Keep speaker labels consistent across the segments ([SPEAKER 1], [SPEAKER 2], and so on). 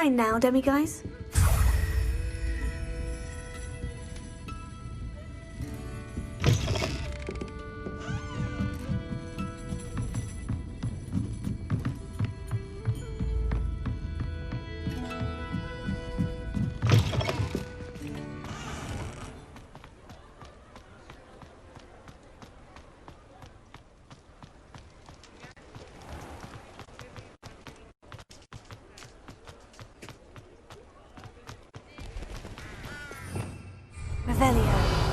[SPEAKER 1] fine now, demiguise? Revelio.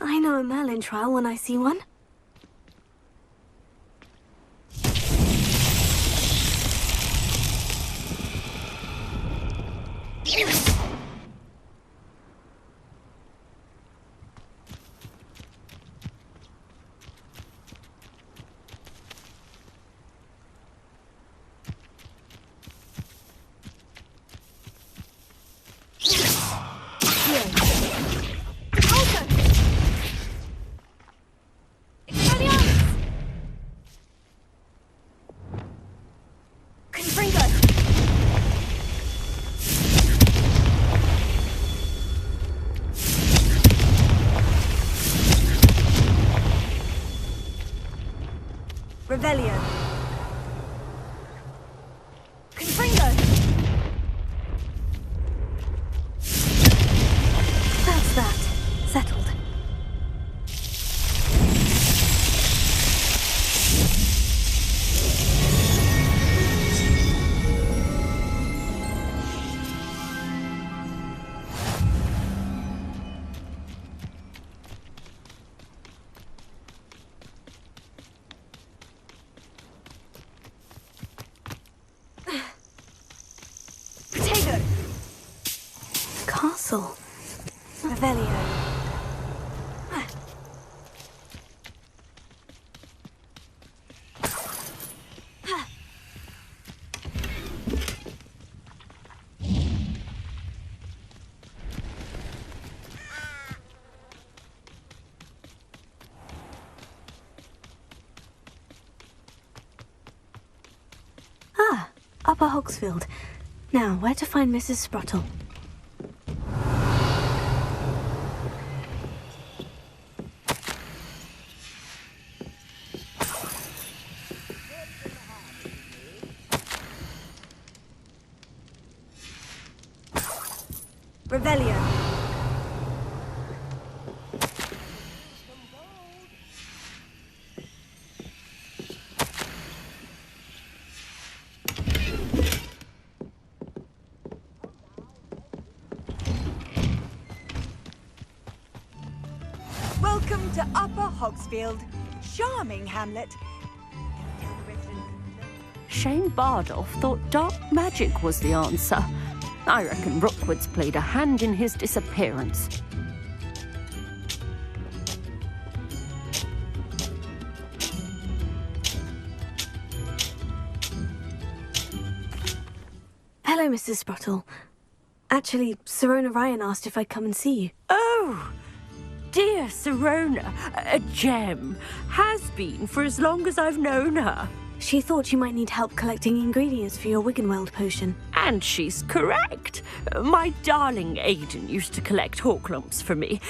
[SPEAKER 1] I know a Merlin trial when I see one. Revelio. Confringo. That's that. Settled. Castle. Revelio. Ah, Upper Hogsfield. Now, where to find Mrs. Spruttle? Revelio.
[SPEAKER 2] Welcome to Upper Hogsfield. Charming hamlet.
[SPEAKER 3] Shane Bardolph thought dark magic was the answer. I reckon Rookwood's played a hand in his disappearance.
[SPEAKER 1] Hello, Mrs. Sprottle. Actually, Sirona Ryan asked if I'd come and see you.
[SPEAKER 3] Oh, dear Sirona, a gem. Has been for as long as I've known her.
[SPEAKER 1] She thought you might need help collecting ingredients for your Wiggenweld potion.
[SPEAKER 3] And she's correct. My darling Aidan used to collect Horklumps for me.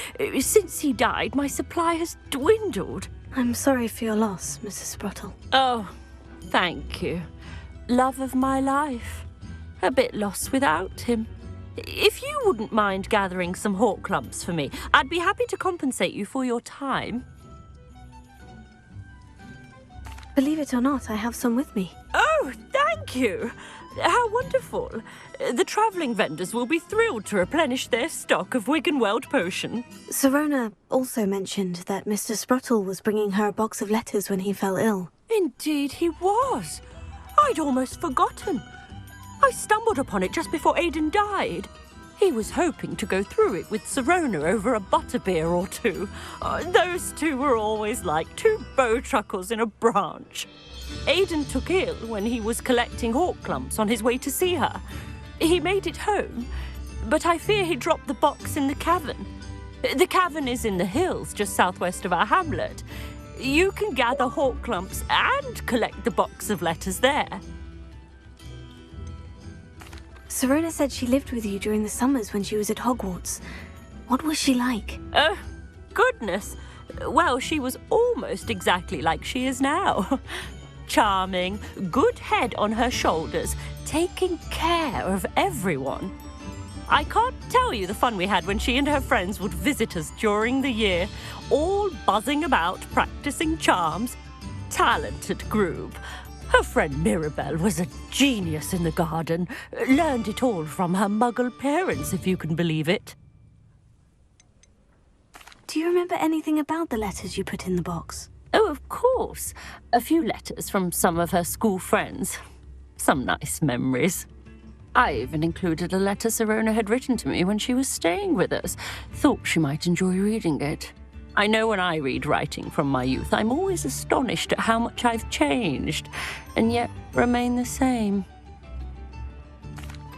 [SPEAKER 3] Since he died, my supply has dwindled.
[SPEAKER 1] I'm sorry for your loss, Mrs. Sprottle.
[SPEAKER 3] Oh, thank you. Love of my life. A bit lost without him. If you wouldn't mind gathering some Horklumps for me, I'd be happy to compensate you for your time.
[SPEAKER 1] Believe it or not, I have some with me.
[SPEAKER 3] Oh, thank you. How wonderful. The travelling vendors will be thrilled to replenish their stock of Wiggenweld potion.
[SPEAKER 1] Sirona also mentioned that Mr. Sprottle was bringing her a box of letters when he fell ill.
[SPEAKER 3] Indeed he was. I'd almost forgotten. I stumbled upon it just before Aidan died. He was hoping to go through it with Sirona over a butterbeer or two. Those two were always like two bowtruckles in a branch. Aidan took ill when he was collecting Horklumps on his way to see her. He made it home, but I fear he dropped the box in the cavern. The cavern is in the hills just southwest of our hamlet. You can gather Horklumps and collect the box of letters there.
[SPEAKER 1] Sirona said she lived with you during the summers when she was at Hogwarts. What was she like?
[SPEAKER 3] Oh, goodness. Well, she was almost exactly like she is now. Charming, good head on her shoulders, taking care of everyone. I can't tell you the fun we had when she and her friends would visit us during the year, all buzzing about, practicing charms. Talented group. Her friend Mirabelle was a genius in the garden. Learned it all from her muggle parents, if you can believe it.
[SPEAKER 1] Do you remember anything about the letters you put in the box?
[SPEAKER 3] Oh, of course. A few letters from some of her school friends. Some nice memories. I even included a letter Sirona had written to me when she was staying with us. Thought she might enjoy reading it. I know when I read writing from my youth, I'm always astonished at how much I've changed, and yet remain the same.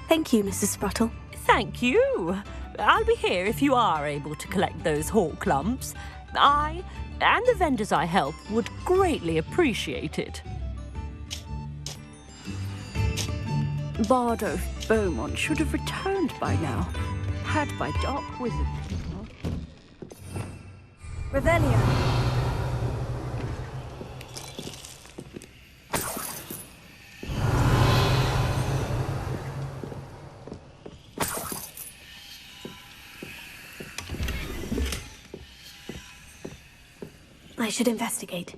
[SPEAKER 1] Thank you, Mrs. Sprottle.
[SPEAKER 3] Thank you. I'll be here if you are able to collect those Horklumps. I, and the vendors I help, would greatly appreciate it. Bardo Beaumont should have returned by now, had by dark wizard.
[SPEAKER 2] Revelio.
[SPEAKER 1] I should investigate.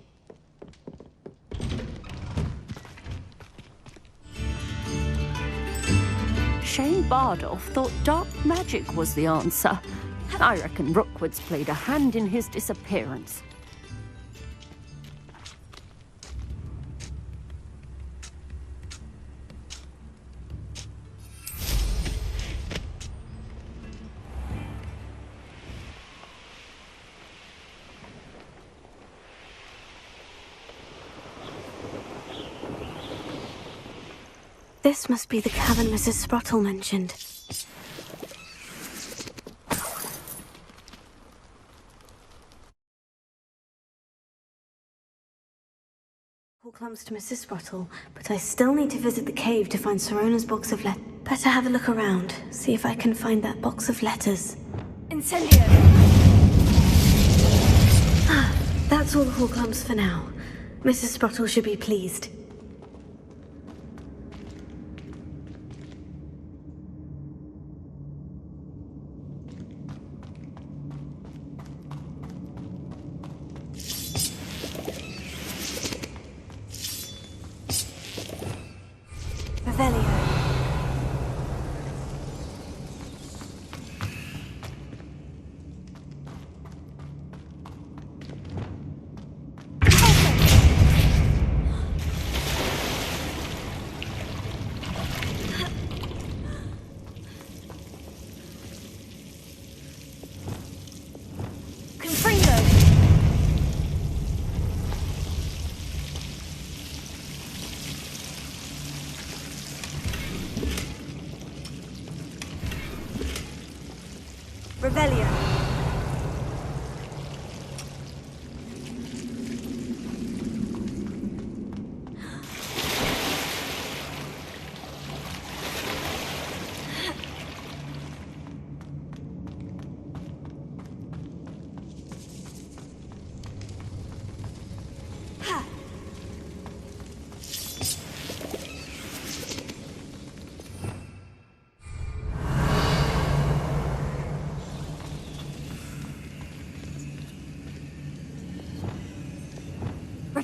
[SPEAKER 3] Shane Bardolph thought dark magic was the answer. I reckon Rookwood's played a hand in his disappearance.
[SPEAKER 1] This must be the cavern Mrs. Sprottle mentioned. Horklumps to Mrs. Sprottle, but I still need to visit the cave to find Sirona's box of letters. Better have a look around, see if I can find that box of letters.
[SPEAKER 2] Incendio.
[SPEAKER 1] Ah, that's all the Horklumps for now. Mrs. Sprottle should be pleased.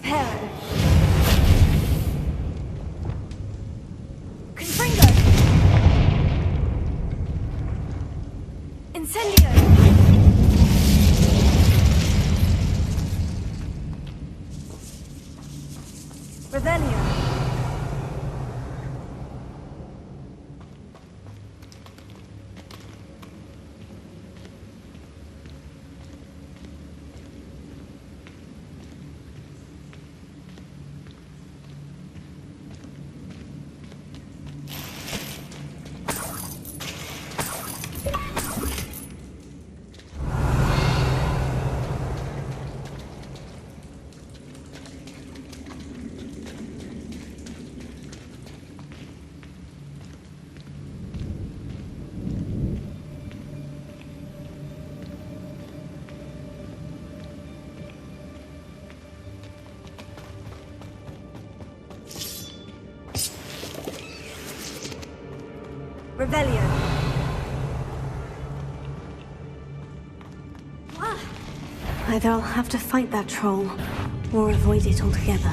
[SPEAKER 1] Reparo. Confringo. Incendio. Revelio. Revelio. Either I'll have to fight that troll, or avoid it altogether.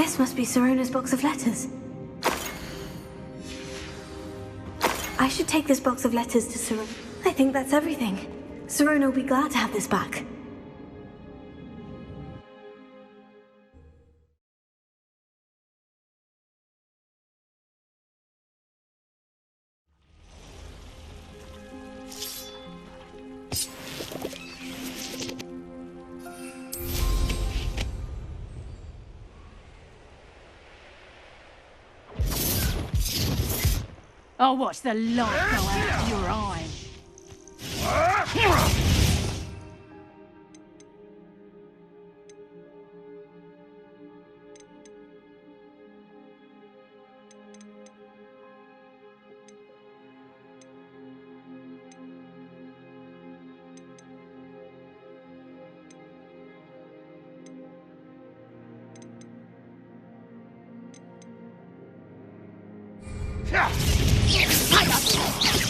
[SPEAKER 1] This must be Sirona's box of letters. I should take this box of letters to Sirona. I think that's everything. Sirona will be glad to have this back.
[SPEAKER 4] I'll watch the light go out of your eye.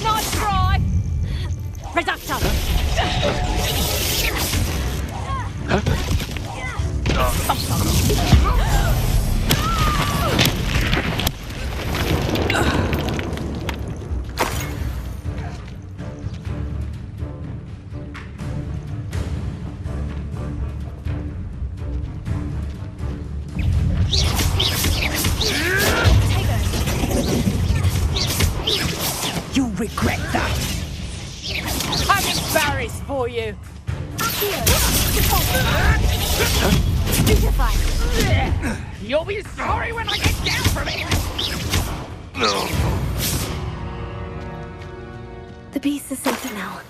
[SPEAKER 4] Nice try! Reductor!
[SPEAKER 3] You'll regret that. I'm embarrassed for you. You'll be sorry when I get down from it.
[SPEAKER 1] The beast is safer now.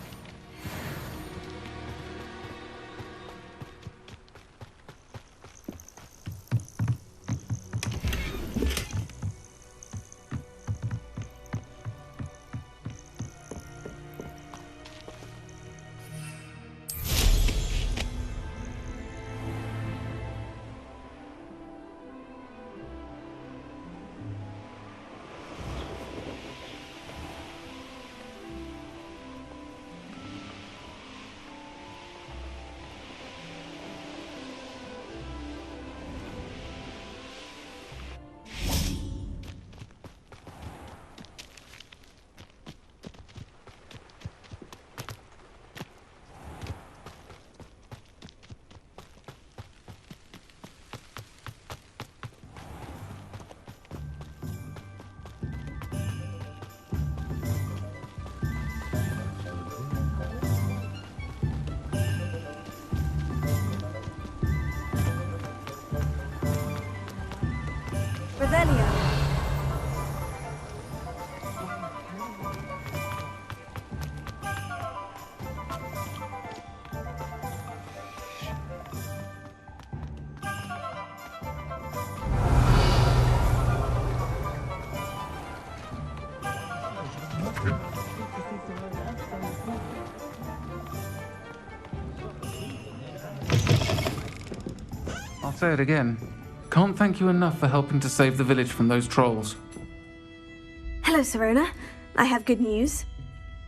[SPEAKER 5] I'll say it again. Can't thank you enough for helping to save the village from those trolls.
[SPEAKER 1] Hello, Sirona. I have good news.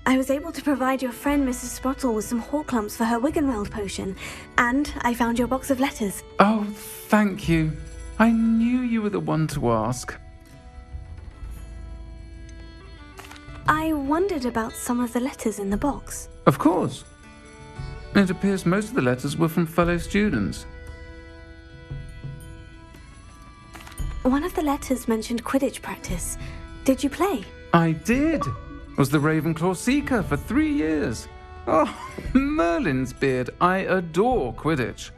[SPEAKER 1] I was able to provide your friend Mrs. Sprottle with some Horklumps for her Wiggenweld potion, and I found your box of letters.
[SPEAKER 5] Oh, thank you. I knew you were the one to ask.
[SPEAKER 1] I wondered about some of the letters in the box.
[SPEAKER 5] Of course. It appears most of the letters were from fellow students.
[SPEAKER 1] One of the letters mentioned Quidditch practice. Did you play?
[SPEAKER 5] I did. Was the Ravenclaw Seeker for 3 years. Oh, Merlin's beard. I adore Quidditch.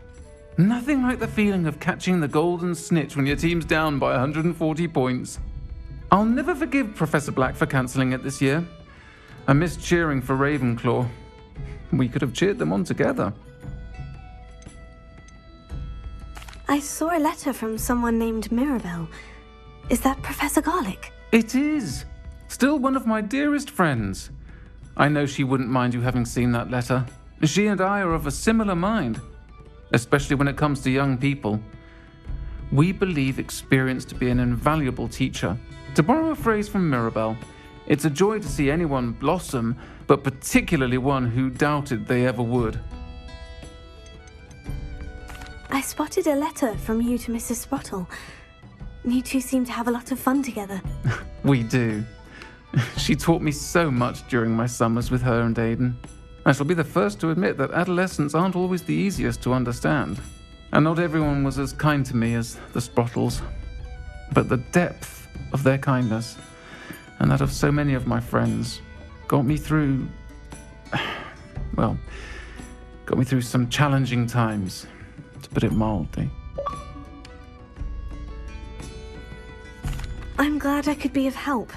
[SPEAKER 5] Nothing like the feeling of catching the golden snitch when your team's down by 140 points. I'll never forgive Professor Black for cancelling it this year. I missed cheering for Ravenclaw. We could have cheered them on together.
[SPEAKER 1] I saw a letter from someone named Mirabelle. Is that Professor Garlick?
[SPEAKER 5] It is. Still one of my dearest friends. I know she wouldn't mind you having seen that letter. She and I are of a similar mind, especially when it comes to young people. We believe experience to be an invaluable teacher. To borrow a phrase from Mirabelle, it's a joy to see anyone blossom, but particularly one who doubted they ever would.
[SPEAKER 1] I spotted a letter from you to Mrs. Sprottle. You two seem to have a lot of fun together.
[SPEAKER 5] We do. She taught me so much during my summers with her and Aiden. I shall be the first to admit that adolescents aren't always the easiest to understand. And not everyone was as kind to me as the Sprottles. But the depth of their kindness, and that of so many of my friends, got me through some challenging times, to put it mildly.
[SPEAKER 1] I'm glad I could be of help.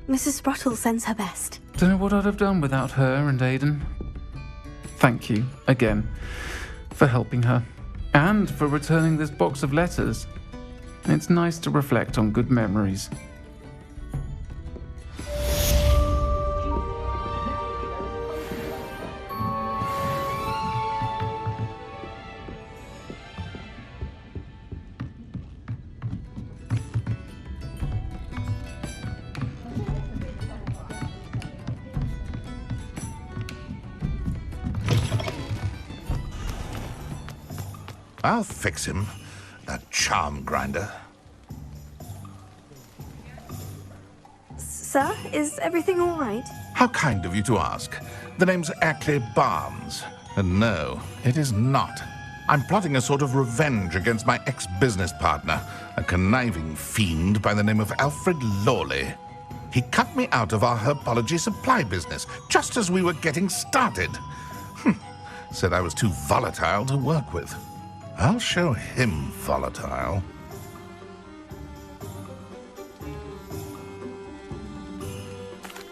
[SPEAKER 1] Mrs. Sprottle sends her best.
[SPEAKER 5] Don't know what I'd have done without her and Aiden. Thank you, again, for helping her, and for returning this box of letters. It's nice to reflect on good memories.
[SPEAKER 6] I'll fix him, that charm grinder.
[SPEAKER 1] Sir, is everything all right?
[SPEAKER 6] How kind of you to ask. The name's Ackley Barnes. And no, it is not. I'm plotting a sort of revenge against my ex-business partner, a conniving fiend by the name of Alfred Lawley. He cut me out of our herbology supply business just as we were getting started. Said I was too volatile to work with. I'll show him volatile.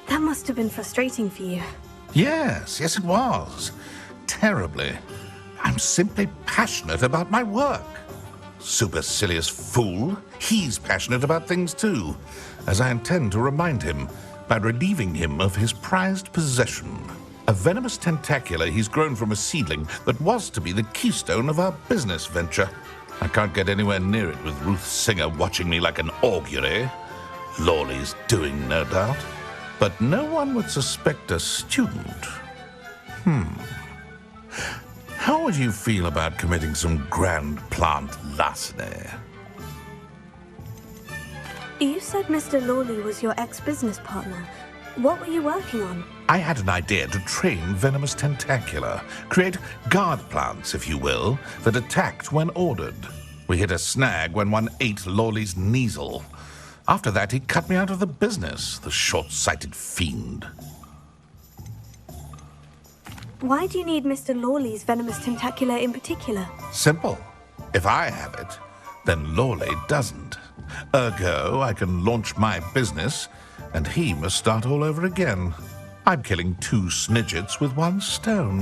[SPEAKER 1] That must have been frustrating for you.
[SPEAKER 6] Yes, it was. Terribly. I'm simply passionate about my work. Supercilious fool. He's passionate about things too, as I intend to remind him by relieving him of his prized possession. A venomous tentacula he's grown from a seedling that was to be the keystone of our business venture. I can't get anywhere near it with Ruth Singer watching me like an augury. Lawley's doing, no doubt. But no one would suspect a student. How would you feel about committing some grand plant larceny?
[SPEAKER 1] You said Mr. Lawley was your ex-business partner. What were you working on?
[SPEAKER 6] I had an idea to train Venomous Tentacula, create guard plants, if you will, that attacked when ordered. We hit a snag when one ate Lawley's Kneasel. After that, he cut me out of the business, the short-sighted fiend.
[SPEAKER 1] Why do you need Mr. Lawley's Venomous Tentacula in particular?
[SPEAKER 6] Simple. If I have it, then Lawley doesn't. Ergo, I can launch my business, and he must start all over again. I'm killing 2 snidgets with 1 stone.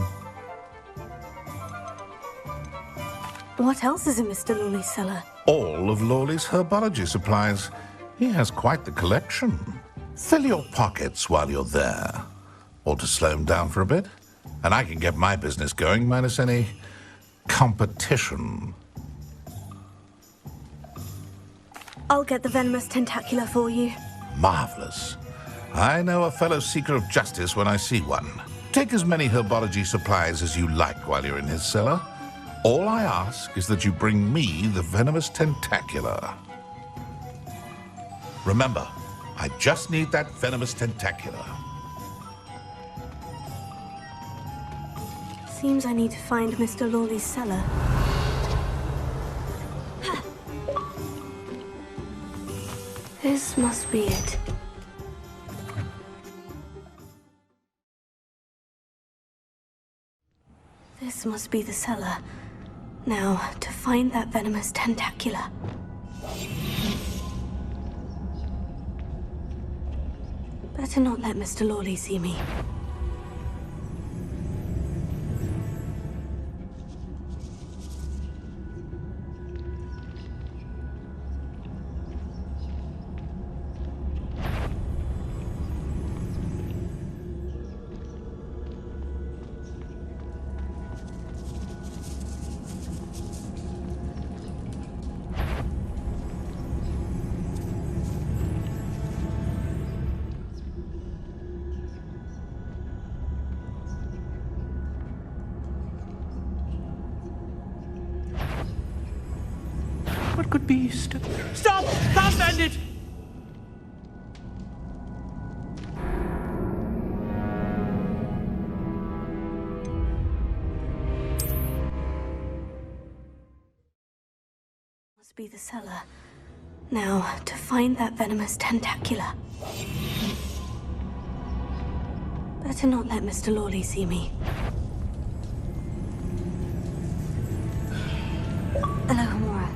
[SPEAKER 1] What else is in Mr. Lawley's cellar?
[SPEAKER 6] All of Lawley's herbology supplies. He has quite the collection. Fill your pockets while you're there. Or to slow him down for a bit. And I can get my business going minus any competition.
[SPEAKER 1] I'll get the Venomous Tentacula for you.
[SPEAKER 6] Marvelous. I know a fellow seeker of justice when I see one. Take as many herbology supplies as you like while you're in his cellar. All I ask is that you bring me the Venomous Tentacula. Remember, I just need that Venomous Tentacula.
[SPEAKER 1] Seems I need to find Mr. Lawley's cellar. This must be it. This must be the cellar. Now, to find that Venomous Tentacula. Better not let Mr. Lawley see me.
[SPEAKER 7] good beast. Stop! Can't stand it!
[SPEAKER 1] Must be the cellar. Now, to find that venomous tentacula. Better not let Mr. Lawley see me. Hello, Hamora.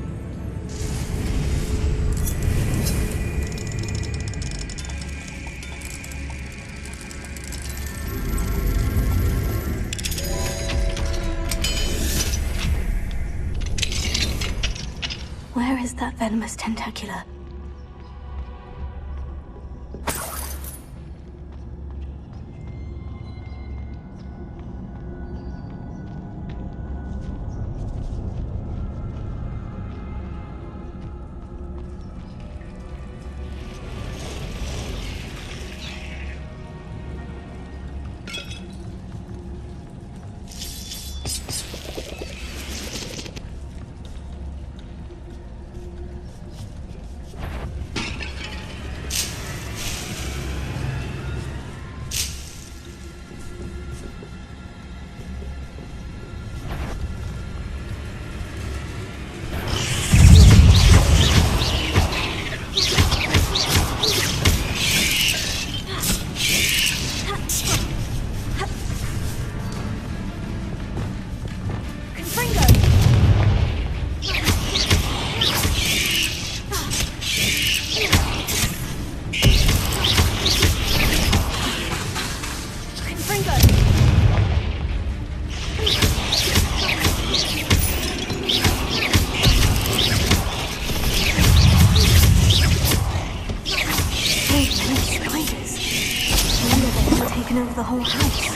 [SPEAKER 1] Where is that venomous tentacula? Over the whole house.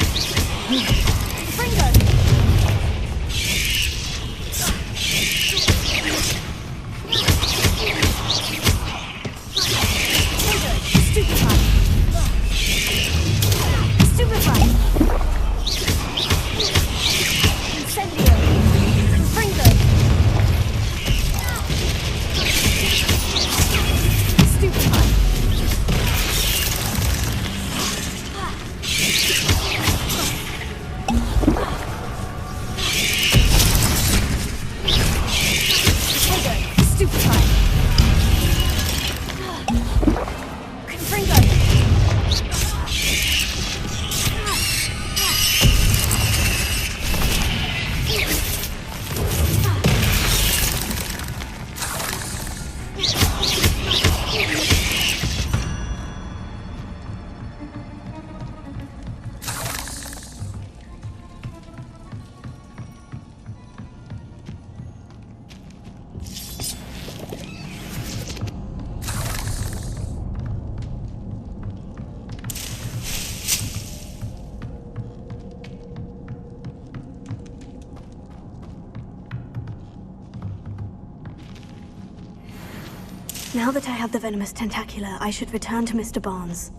[SPEAKER 1] Now that I have the venomous tentacula, I should return to Mr. Barnes.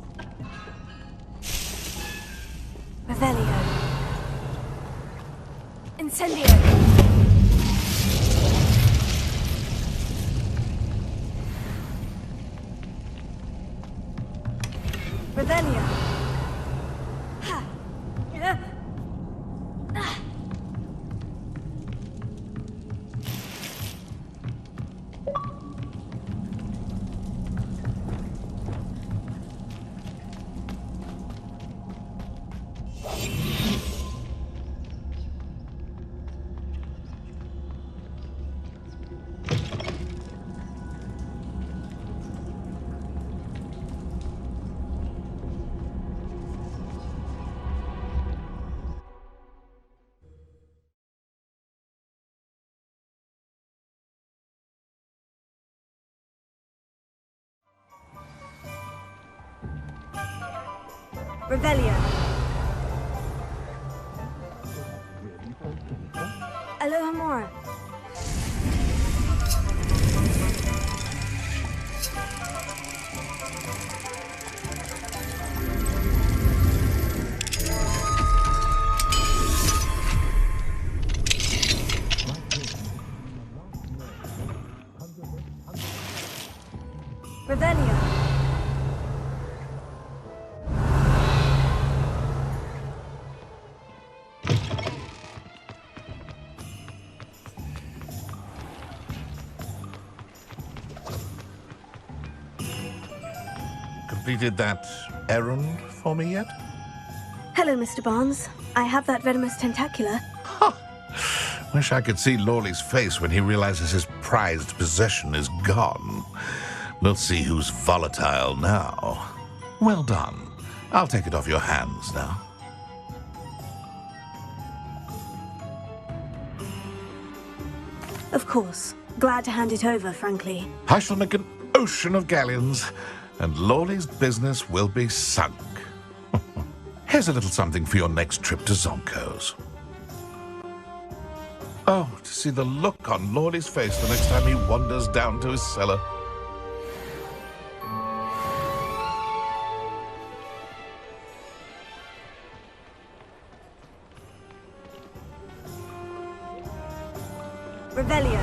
[SPEAKER 1] Revelio. Incendio. Revelio. Ha. Yeah. Revelio. Aloha Mora.
[SPEAKER 6] completed that errand for me yet?
[SPEAKER 1] Hello, Mr. Barnes. I have that Venomous Tentacula.
[SPEAKER 6] Wish I could see Lawley's face when he realizes his prized possession is gone. We'll see who's volatile now. Well done. I'll take it off your hands now.
[SPEAKER 1] Of course. Glad to hand it over, frankly.
[SPEAKER 6] I shall make an ocean of galleons, and Lawley's business will be sunk. Here's a little something for your next trip to Zonko's. Oh, to see the look on Lawley's face the next time he wanders down to his cellar.
[SPEAKER 1] Revelio.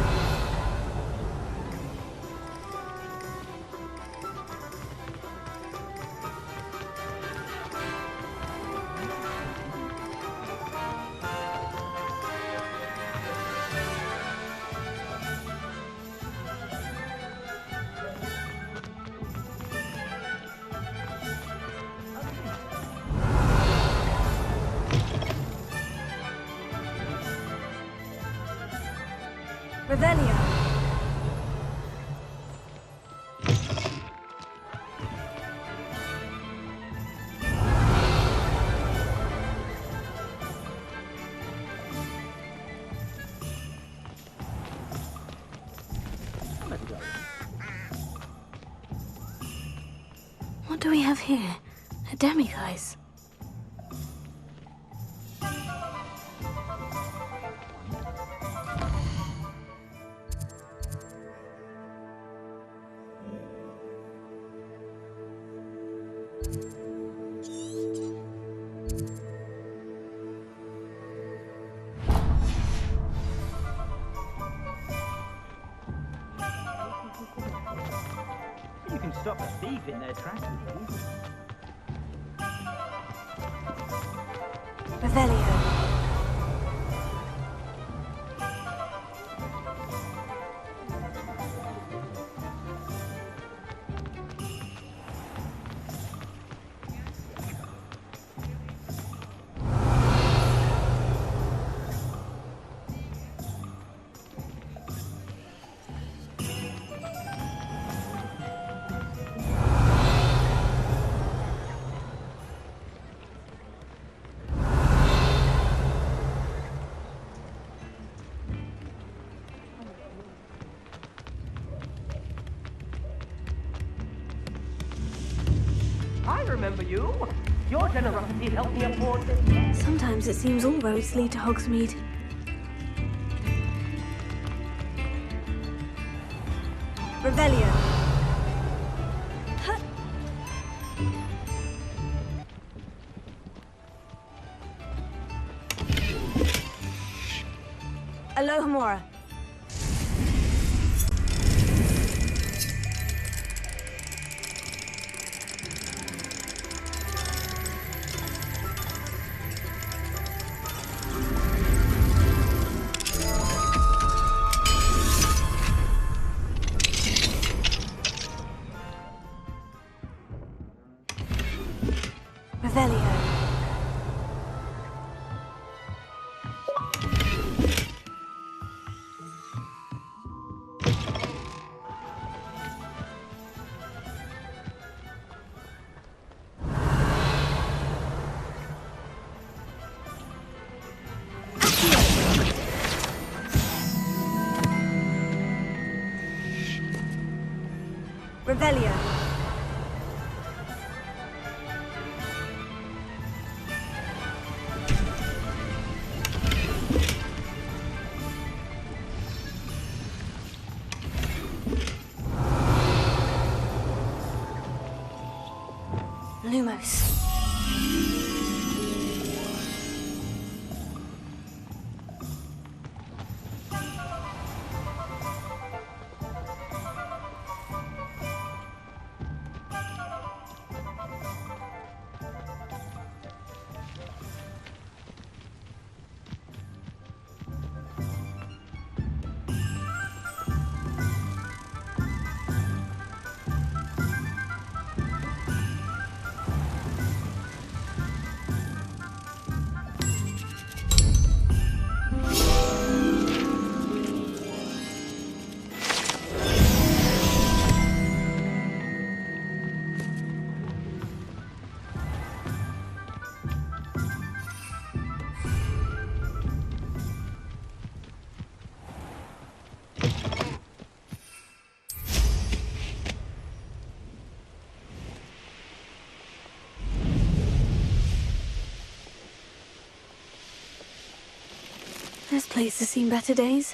[SPEAKER 1] Revelio. What do we have here? A demiguise.
[SPEAKER 8] You can stop a thief in their tracks.
[SPEAKER 1] Revelio.
[SPEAKER 8] I remember you. Your generosity helped me afford this.
[SPEAKER 1] Sometimes it seems all roads lead to Hogsmeade. Revelio. Huh. Alohomora. Revelio. Revelio. Lumos. This place has seen better days.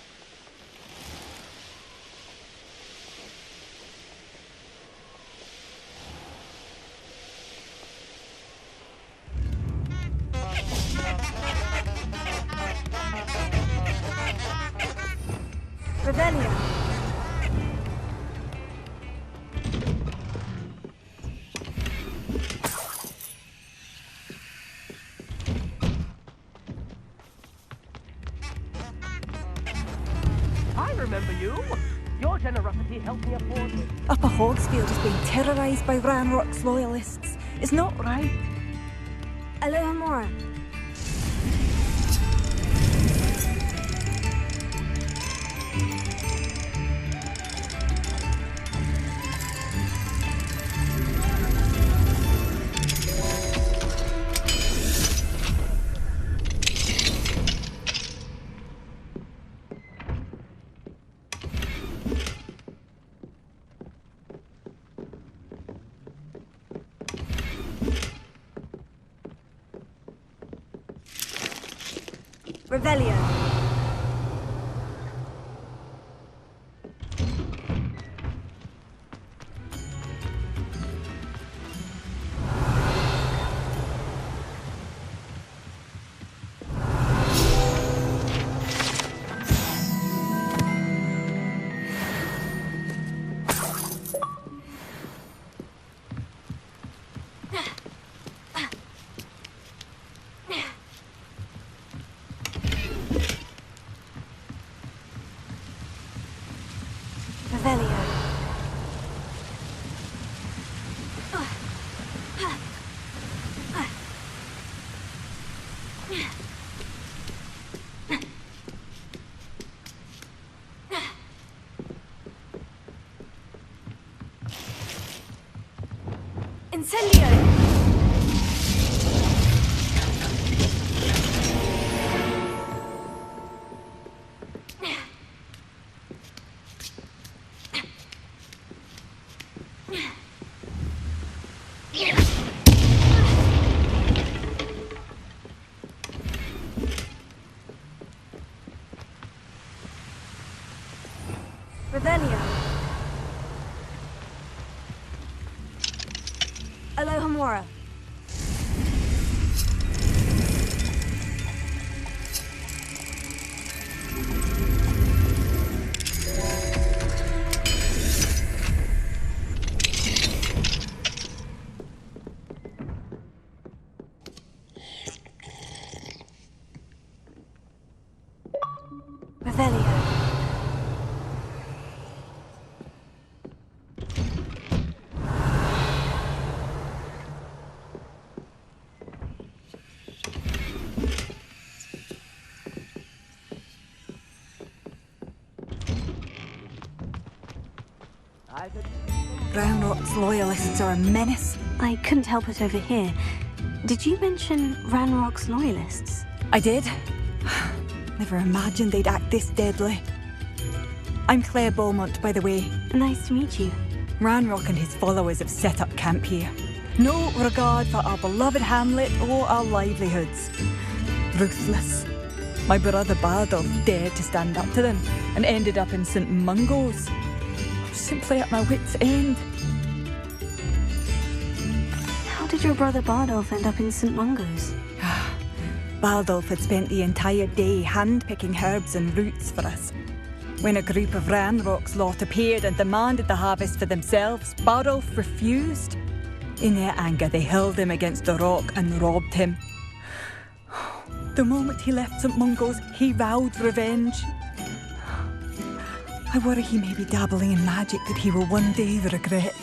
[SPEAKER 1] Revelio.
[SPEAKER 8] I remember you. Your generosity helped me afford it.
[SPEAKER 2] Upper Hogsfield is being terrorised by Ranrock's loyalists. It's not right.
[SPEAKER 1] Aloha Mora. Revelio. Incendio! Revelio. Aloha Mora. Revelio.
[SPEAKER 2] Ranrock's loyalists are a menace.
[SPEAKER 1] I couldn't help it over here. Did you mention Ranrock's loyalists?
[SPEAKER 2] I did. Never imagined they'd act this deadly. I'm Claire Beaumont, by the way.
[SPEAKER 1] Nice to meet you.
[SPEAKER 2] Ranrock and his followers have set up camp here. No regard for our beloved hamlet or our livelihoods. Ruthless. My brother Bardolph dared to stand up to them and ended up in St. Mungo's. I'm simply at my wit's end.
[SPEAKER 1] How did your brother Bardolph end up in St. Mungo's?
[SPEAKER 2] Bardolph had spent the entire day hand-picking herbs and roots for us. When a group of Ranrock's lot appeared and demanded the harvest for themselves, Bardolph refused. In their anger, they hurled him against the rock and robbed him. The moment he left St. Mungo's, he vowed revenge. I worry he may be dabbling in magic that he will one day regret.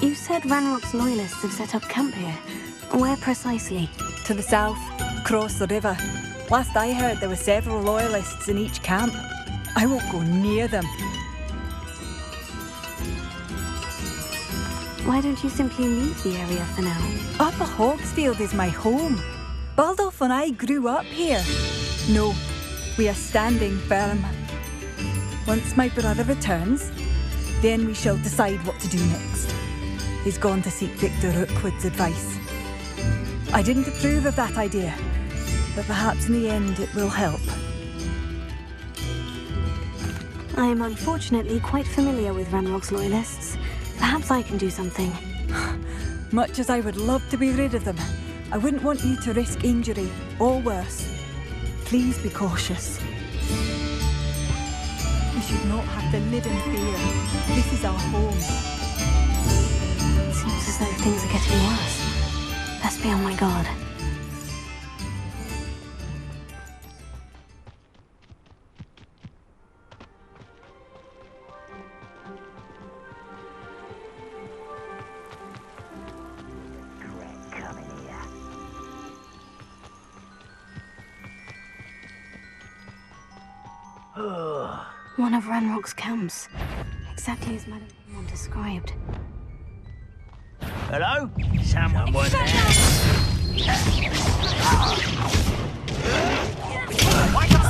[SPEAKER 1] You said Ranrock's loyalists have set up camp here. Where precisely?
[SPEAKER 2] To the south, across the river. Last I heard, there were several loyalists in each camp. I won't go near them.
[SPEAKER 1] Why don't you simply leave the area for now?
[SPEAKER 2] Upper Hogsfield is my home. Bardolph and I grew up here. No, we are standing firm. Once my brother returns, then we shall decide what to do next. He's gone to seek Victor Rookwood's advice. I didn't approve of that idea, but perhaps in the end it will help.
[SPEAKER 1] I am unfortunately quite familiar with Ranrock's loyalists. Perhaps I can do something.
[SPEAKER 2] Much as I would love to be rid of them, I wouldn't want you to risk injury, or worse. Please be cautious. You should not have to live in fear. This is our home.
[SPEAKER 1] Seems as though things are getting worse. Best be on my guard. One of Ranrock's camps. Exactly as Madame Beaumont described.
[SPEAKER 8] Hello? Someone was there. Why not?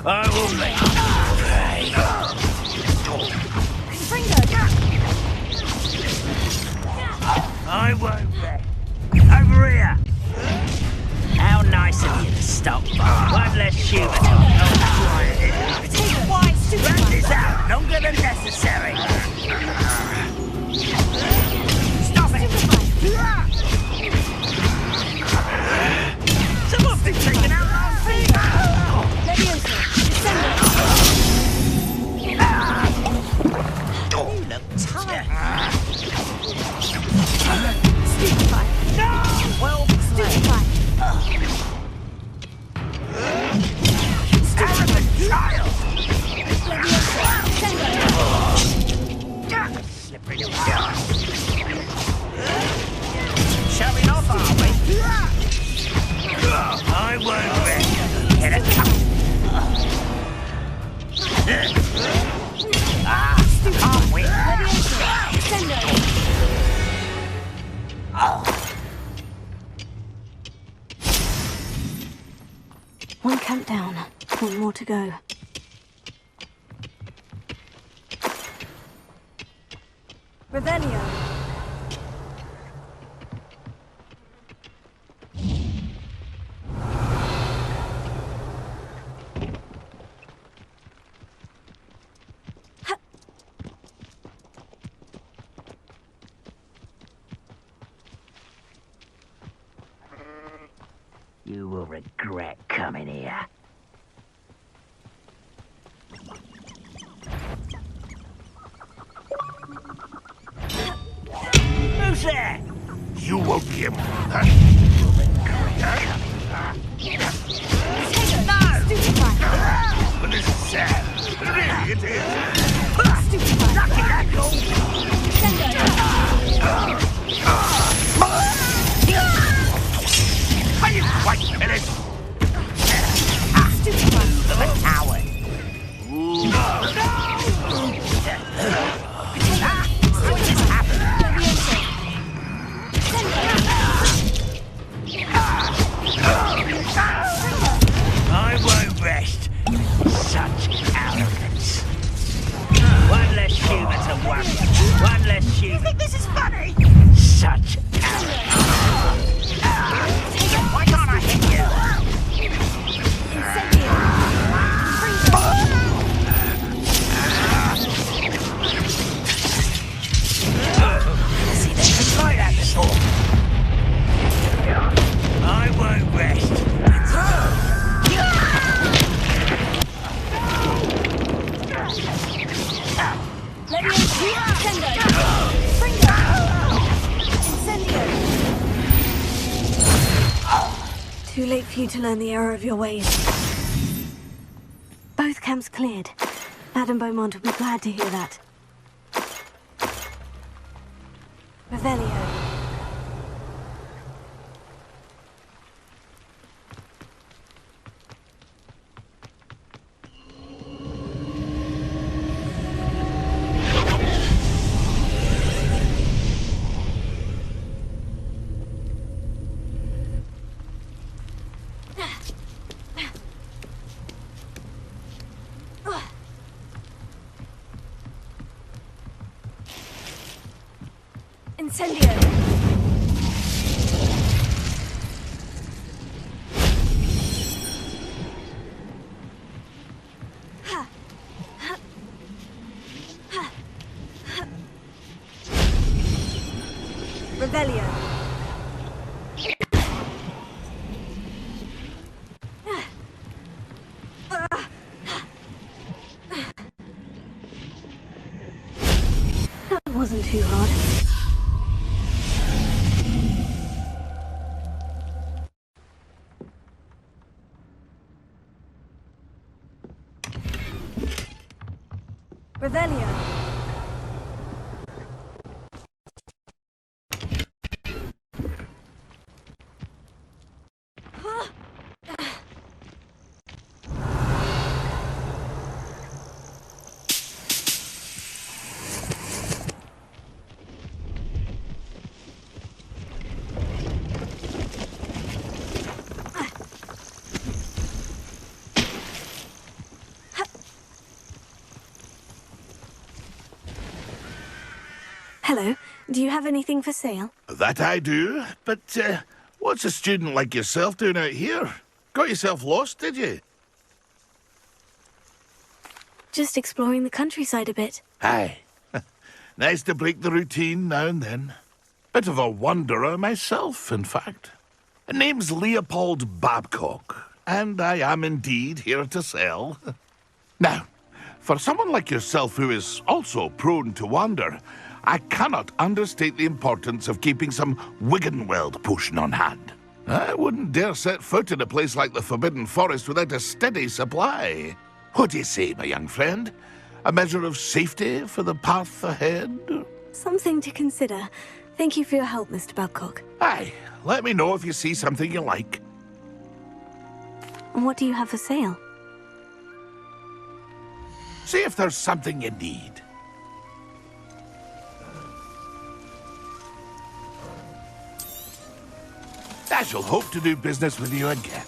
[SPEAKER 8] I will make you pay. I won't rest. Over here. How nice of you to stop by. One less human. Run this out longer than necessary. Stop it! Someone's been taking out our feet! You look tired. Stupefy. No! Well, stupefy. Arrogant child! Slippery little guy. Showing off, are we? I won't rest. Get it. Can't we?
[SPEAKER 1] One camp down. One more to go.
[SPEAKER 2] Revelio.
[SPEAKER 8] You will regret coming here. Who's there?
[SPEAKER 6] You won't be able to.
[SPEAKER 8] No!
[SPEAKER 6] But this is sad. Really, it is.
[SPEAKER 8] Lucky that
[SPEAKER 6] Are you quite finished?
[SPEAKER 8] Move of a tower. What just happened? I won't rest. Such arrogance. One less human to worry. One less human. You think this is funny? Such arrogance. Why can't I hit you? See, they've tried that before. I won't rest.
[SPEAKER 1] Too late for you to learn the error of your ways. Both camps cleared. Madame Beaumont will be glad to hear that. Revelio. Incendio! Revelio. That wasn't too hard. Revelio. Hello. Do you have anything for sale?
[SPEAKER 6] That I do, but what's a student like yourself doing out here? Got yourself lost, did you?
[SPEAKER 1] Just exploring the countryside a bit.
[SPEAKER 6] Aye. Nice to break the routine now and then. Bit of a wanderer myself, in fact. Name's Leopold Babcock, and I am indeed here to sell. Now, for someone like yourself who is also prone to wander, I cannot understate the importance of keeping some Wiggenweld potion on hand. I wouldn't dare set foot in a place like the Forbidden Forest without a steady supply. What do you say, my young friend? A measure of safety for the path ahead?
[SPEAKER 1] Something to consider. Thank you for your help, Mr. Babcock.
[SPEAKER 6] Aye, let me know if you see something you like.
[SPEAKER 1] And what do you have for sale?
[SPEAKER 6] See if there's something you need. I shall hope to do business with you again.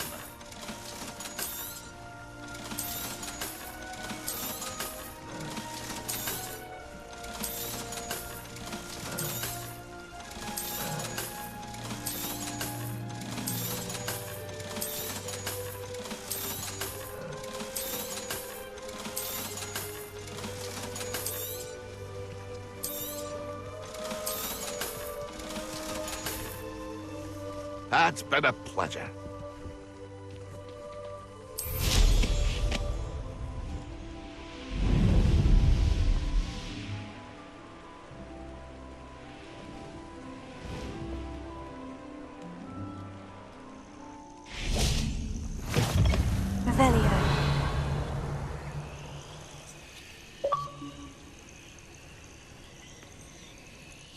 [SPEAKER 6] It's been a pleasure.
[SPEAKER 1] Revelio.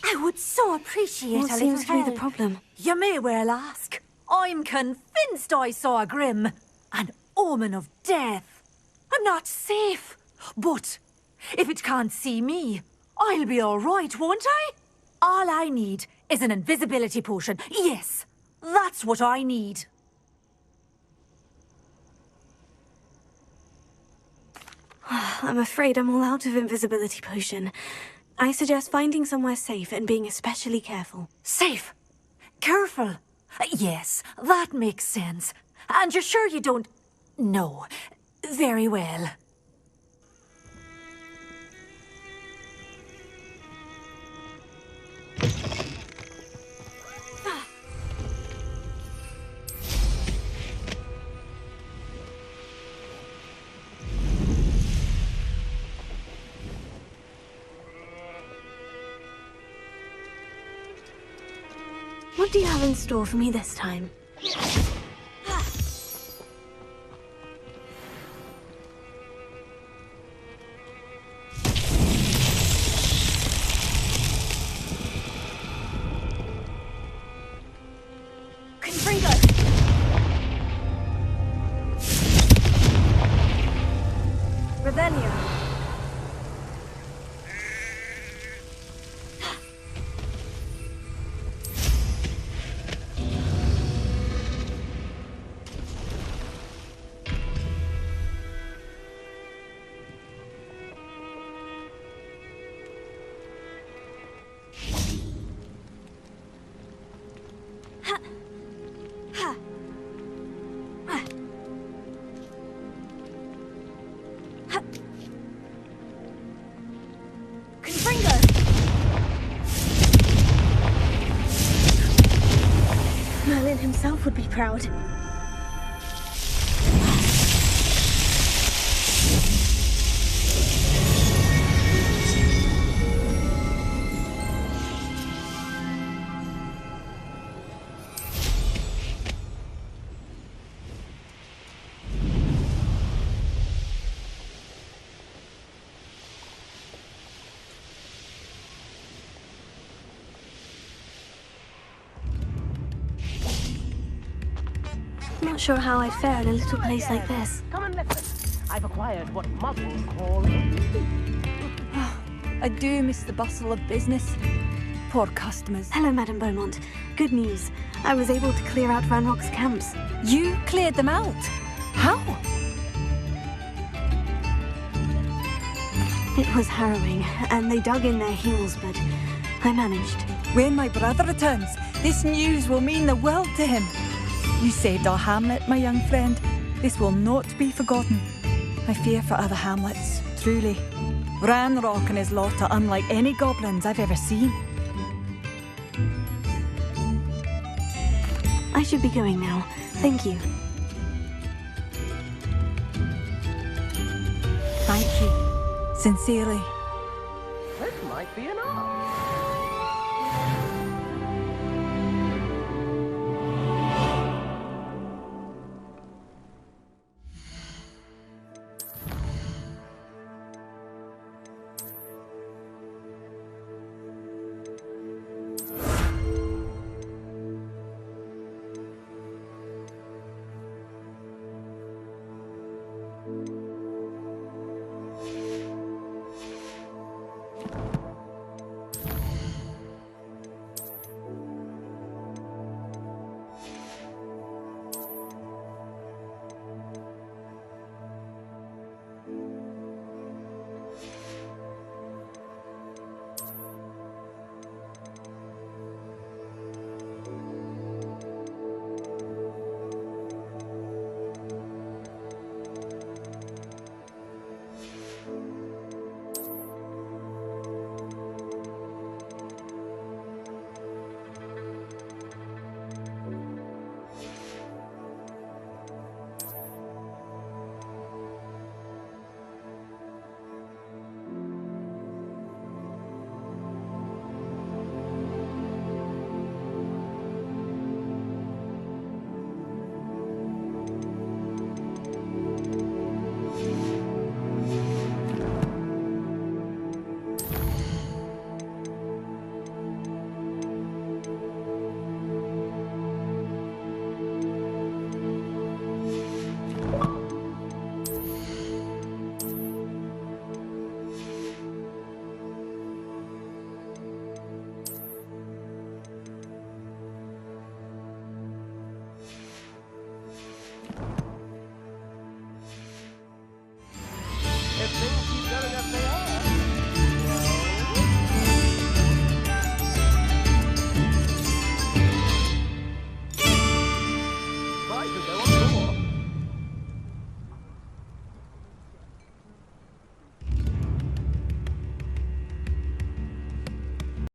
[SPEAKER 2] I would so appreciate
[SPEAKER 1] What
[SPEAKER 2] a
[SPEAKER 1] seems
[SPEAKER 2] little
[SPEAKER 1] to be the
[SPEAKER 2] help.
[SPEAKER 1] problem?
[SPEAKER 2] You may well ask. I'm convinced I saw a grim, an omen of death. I'm not safe, but if it can't see me, I'll be all right, won't I? All I need is an invisibility potion. Yes, that's what I need.
[SPEAKER 1] I'm afraid I'm all out of invisibility potion. I suggest finding somewhere safe and being especially careful.
[SPEAKER 2] Safe. Careful. Yes, that makes sense. And you're sure you don't... No. Very well.
[SPEAKER 1] What do you have in store for me this time? Revelio. be proud. Not sure how I'd fare in a little place like this.
[SPEAKER 9] Come and listen. I've acquired what muggles call
[SPEAKER 2] I do miss the bustle of business. Poor customers.
[SPEAKER 1] Hello, Madame Beaumont. Good news. I was able to clear out Ranrock's camps.
[SPEAKER 2] You cleared them out? How?
[SPEAKER 1] It was harrowing, and they dug in their heels, but I managed.
[SPEAKER 2] When my brother returns, this news will mean the world to him. You saved our hamlet, my young friend. This will not be forgotten. I fear for other hamlets, truly. Ranrock and his lot are unlike any goblins I've ever seen.
[SPEAKER 1] I should be going now. Thank you.
[SPEAKER 2] Thank you. Sincerely.
[SPEAKER 9] This might be enough.